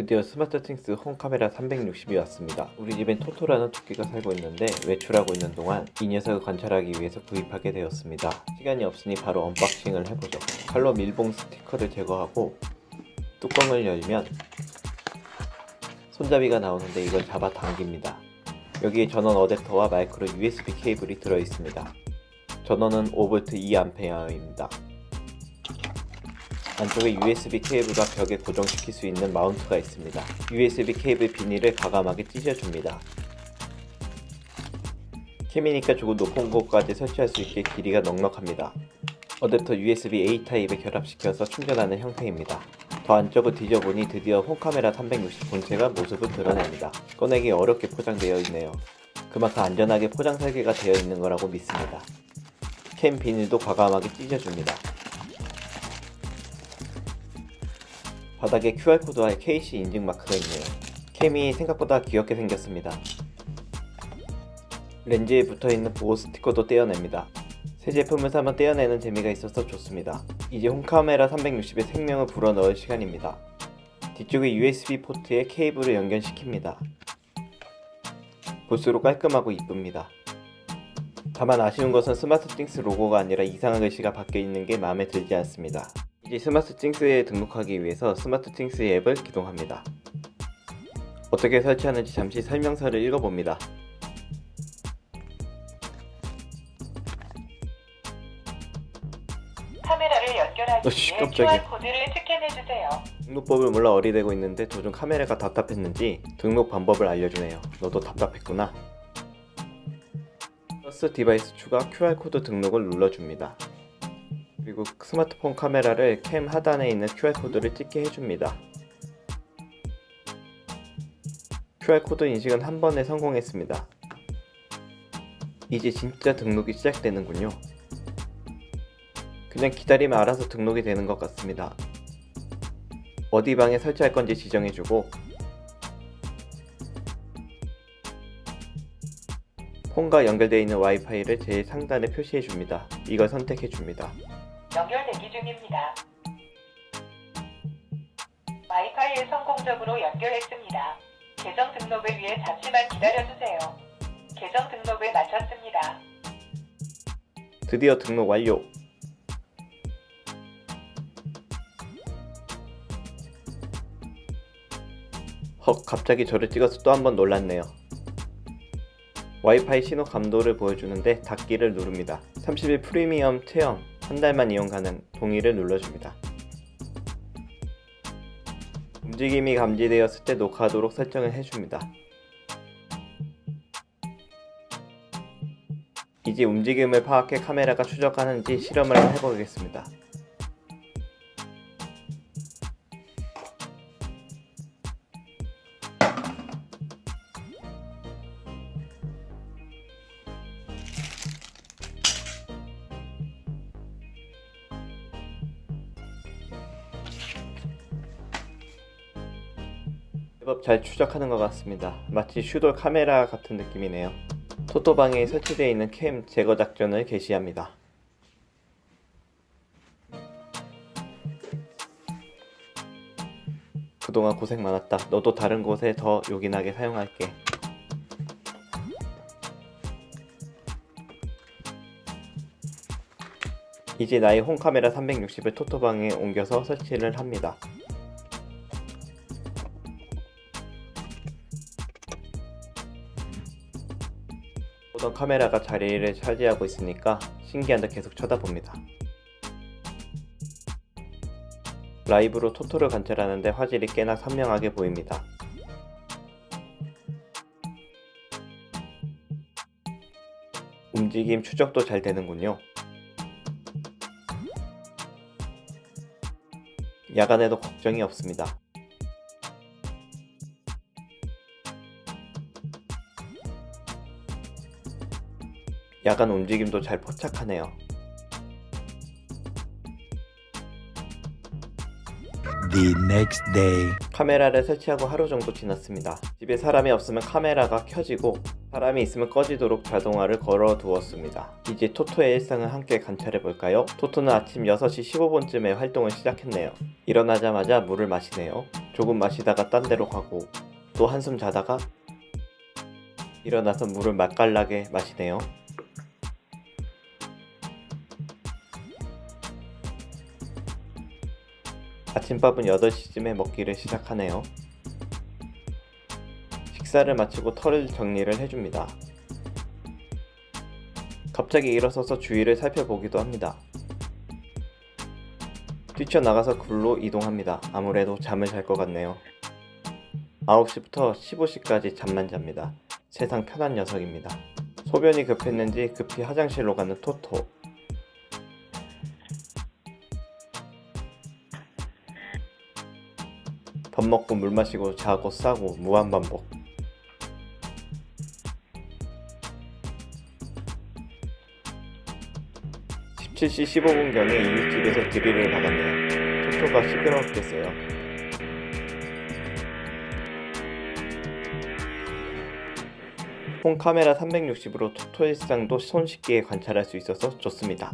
드디어 스마트띵스 홈카메라 360이 왔습니다. 우리 집엔 토토라는 토끼가 살고 있는데 외출하고 있는 동안 이 녀석을 관찰하기 위해서 구입하게 되었습니다. 시간이 없으니 바로 언박싱을 해보죠. 칼로 밀봉 스티커를 제거하고 뚜껑을 열면 손잡이가 나오는데 이걸 잡아 당깁니다. 여기에 전원 어댑터와 마이크로 USB 케이블이 들어있습니다. 전원은 5V 2A입니다. 안쪽에 USB 케이블과 벽에 고정시킬 수 있는 마운트가 있습니다. USB 케이블 비닐을 과감하게 찢어줍니다. 캠이니까 조금 높은 곳까지 설치할 수 있게 길이가 넉넉합니다. 어댑터 USB-A 타입에 결합시켜서 충전하는 형태입니다. 더 안쪽을 뒤져보니 드디어 홈카메라 360 본체가 모습을 드러냅니다. 꺼내기 어렵게 포장되어 있네요. 그만큼 안전하게 포장 설계가 되어 있는 거라고 믿습니다. 캠 비닐도 과감하게 찢어줍니다. 바닥에 QR코드와 KC 인증 마크가 있네요. 캠이 생각보다 귀엽게 생겼습니다. 렌즈에 붙어있는 보호 스티커도 떼어냅니다. 새 제품을 사면 떼어내는 재미가 있어서 좋습니다. 이제 홈카메라 360의 생명을 불어넣을 시간입니다. 뒤쪽에 USB 포트에 케이블을 연결시킵니다. 볼수록 깔끔하고 이쁩니다. 다만 아쉬운 것은 스마트띵스 로고가 아니라 이상한 글씨가 박혀 있는 게 마음에 들지 않습니다. 이제 스마트띵스에 등록하기 위해서 스마트띵스 앱을 기동합니다. 어떻게 설치하는지 잠시 설명서를 읽어봅니다. 카메라를 연결하기 위해 깜짝이야. QR코드를 스캔해주세요. 등록법을 몰라 어리되고 있는데 도중 카메라가 답답했는지 등록 방법을 알려주네요. 너도 답답했구나. 플러스 디바이스 추가 QR코드 등록을 눌러줍니다. 그리고 스마트폰 카메라를 캠 하단에 있는 QR코드를 찍게 해줍니다. QR코드 인식은 한 번에 성공했습니다. 이제 진짜 등록이 시작되는군요. 그냥 기다리면 알아서 등록이 되는 것 같습니다. 어디 방에 설치할 건지 지정해주고 폰과 연결되어 있는 와이파이를 제일 상단에 표시해줍니다. 이걸 선택해줍니다. 연결 대기 중입니다. 와이파이에 성공적으로 연결했습니다. 계정 등록을 위해 잠시만 기다려주세요. 계정 등록을 마쳤습니다. 드디어 등록 완료! 헉, 갑자기 저를 찍어서 또 한 번 놀랐네요. 와이파이 신호 감도를 보여주는데 닫기를 누릅니다. 30일 프리미엄 체험 한 달만 이용 가능 동의를 눌러줍니다. 움직임이 감지되었을 때 녹화하도록 설정을 해줍니다. 이제 움직임을 파악해 카메라가 추적하는지 실험을 한번 해보겠습니다. 제법 잘 추적하는 것 같습니다. 마치 슈돌 카메라 같은 느낌이네요. 토토방에 설치되어 있는 캠 제거 작전을 개시합니다. 그동안 고생 많았다. 너도 다른 곳에 더 요긴하게 사용할게. 이제 나의 홈카메라 360을 토토방에 옮겨서 설치를 합니다. 보던 카메라가 자리를 차지하고 있으니까 신기한 듯 계속 쳐다봅니다. 라이브로 토토를 관찰하는데 화질이 꽤나 선명하게 보입니다. 움직임 추적도 잘 되는군요. 야간에도 걱정이 없습니다. 야간 움직임도 잘 포착하네요. The next day. 카메라를 설치하고 하루 정도 지났습니다. 집에 사람이 없으면 카메라가 켜지고 사람이 있으면 꺼지도록 자동화를 걸어 두었습니다. 이제 토토의 일상을 함께 관찰해 볼까요? 토토는 아침 6시 15분쯤에 활동을 시작했네요. 일어나자마자 물을 마시네요. 조금 마시다가 딴 데로 가고 또 한숨 자다가 일어나서 물을 맛깔나게 마시네요. 아침밥은 8시쯤에 먹기를 시작하네요. 식사를 마치고 털을 정리를 해줍니다. 갑자기 일어서서 주위를 살펴보기도 합니다. 뛰쳐나가서 굴로 이동합니다. 아무래도 잠을 잘 것 같네요. 9시부터 15시까지 잠만 잡니다. 세상 편한 녀석입니다. 소변이 급했는지 급히 화장실로 가는 토토. 밥 먹고 물 마시고 자고 싸고 무한반복. 17시 15분경에 이웃집에서 드릴을 박았네요. 토토가 시끄럽겠어요. 폰 카메라 360으로 토토 일상도 손쉽게 관찰할 수 있어서 좋습니다.